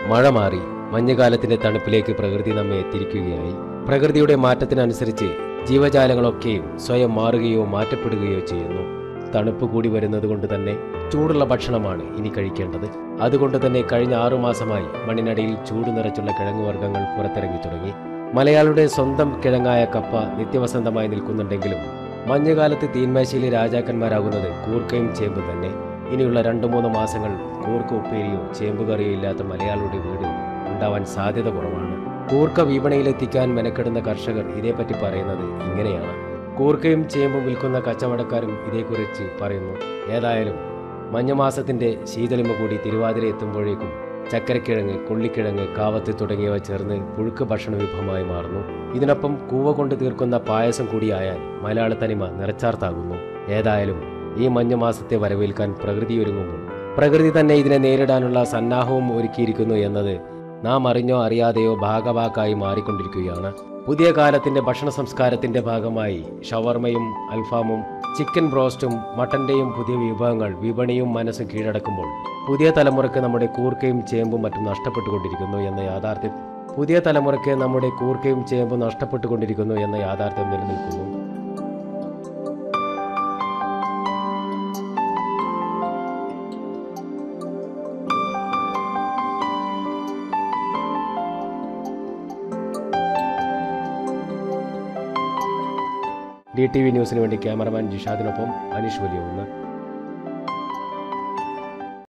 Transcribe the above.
മഴ മാറി മഞ്ഞുകാലത്തിന്റെ തണുപ്പിലേക്ക് പ്രകൃതി നമ്മെ എത്തിയിരിക്കുകയായി. പ്രകൃതിയുടെ മാറ്റത്തിനനുസരിച്ച് ജീവജാലങ്ങളൊക്കെയും സ്വയം മാറുകയോ മാറ്റപ്പെടുകയോ ചെയ്യുന്നു. തണുപ്പ് കൂടി വരുന്നത് കൊണ്ട് തന്നെ ചൂടുള്ള ഭക്ഷണമാണ് ഇനി കഴിക്കേണ്ടത്. അതുകൊണ്ട് തന്നെ കഴിഞ്ഞ 6 മാസമായി മണ്ണിനടിയിൽ ചൂട് നിറച്ചുള്ള കിഴങ്ങുവർഗ്ഗങ്ങൾ പുറത്തിറങ്ങി തുടങ്ങി. മലയാളിയുടെ സ്വന്തം കിഴങ്ങായ കപ്പ നിത്യവസന്തമായി നിൽക്കുന്നുണ്ടെങ്കിലും മഞ്ഞുകാലത്ത് തീന്മേശയിലെ രാജാക്കന്മാരാകുന്നത് കൂർക്കയും ചേമ്പും തന്നെ. ഇനിയുള്ള 2-3 മാസങ്ങൾ കൂർക്ക ഉപ്പേരിയോ ചേമ്പ് കറിയോ ഇല്ലാത്ത മലയാളിയുടെ വീട് ഉണ്ടാവാൻ സാധ്യത കുറവാണ്. കൂർക്ക വിപണിയിലെത്തിക്കാൻ മെനക്കെടുന്ന കർഷകർ ഇതേപ്പറ്റി പറയുന്നത് ഇങ്ങനെയാണ്. കൂർക്കയും ചേമ്പും വിൽക്കുന്ന കച്ചവടക്കാരും ഇതേക്കുറിച്ച് പറയുന്നു. ഏതായാലും മഞ്ഞമാസത്തിന്റെ ശീതളിമ കൂടി തിരുവാതിര എത്തുമ്പോഴേക്കും ചക്കരക്കിഴങ്ങ്, കൊള്ളിക്കിഴങ്ങ്, കാവത്ത് തുടങ്ങിയവ ചേർന്ന് പുഴുക്ക് ഭക്ഷണ വിഭവമായി മാറുന്നു. ഇതിനൊപ്പം കൂവ കൊണ്ട് തീർക്കുന്ന പായസം കൂടിയായാൽ മലയാള തനിമ നിറച്ചാർത്താകുന്നു. ഏതായാലും ഈ മഞ്ഞുമാസത്തെ വരവേൽക്കാൻ പ്രകൃതി ഒരുങ്ങുമ്പോൾ പ്രകൃതി തന്നെ ഇതിനെ നേരിടാനുള്ള സന്നാഹവും ഒരുക്കിയിരിക്കുന്നു എന്നത് നാം അറിഞ്ഞോ അറിയാതെയോ ഭാഗഭാക്കായി മാറിക്കൊണ്ടിരിക്കുകയാണ്. പുതിയ കാലത്തിന്റെ ഭക്ഷണ സംസ്കാരത്തിന്റെ ഭാഗമായി ഷവർമയും അൽഫാമും ചിക്കൻ ബ്രോസ്റ്റും മട്ടന്റെയും പുതിയ വിഭവങ്ങൾ വിപണിയും മനസ്സും കീഴടക്കുമ്പോൾ പുതിയ തലമുറയ്ക്ക് നമ്മുടെ കൂർക്കയും ചേമ്പും മറ്റും നഷ്ടപ്പെട്ടുകൊണ്ടിരിക്കുന്നു എന്ന യാഥാർത്ഥ്യം നിലനിൽക്കുന്നു. DTV ന്യൂസിന് വേണ്ടി ക്യാമറമാൻ ജിഷാദിനൊപ്പം അനീഷ് വലിയ.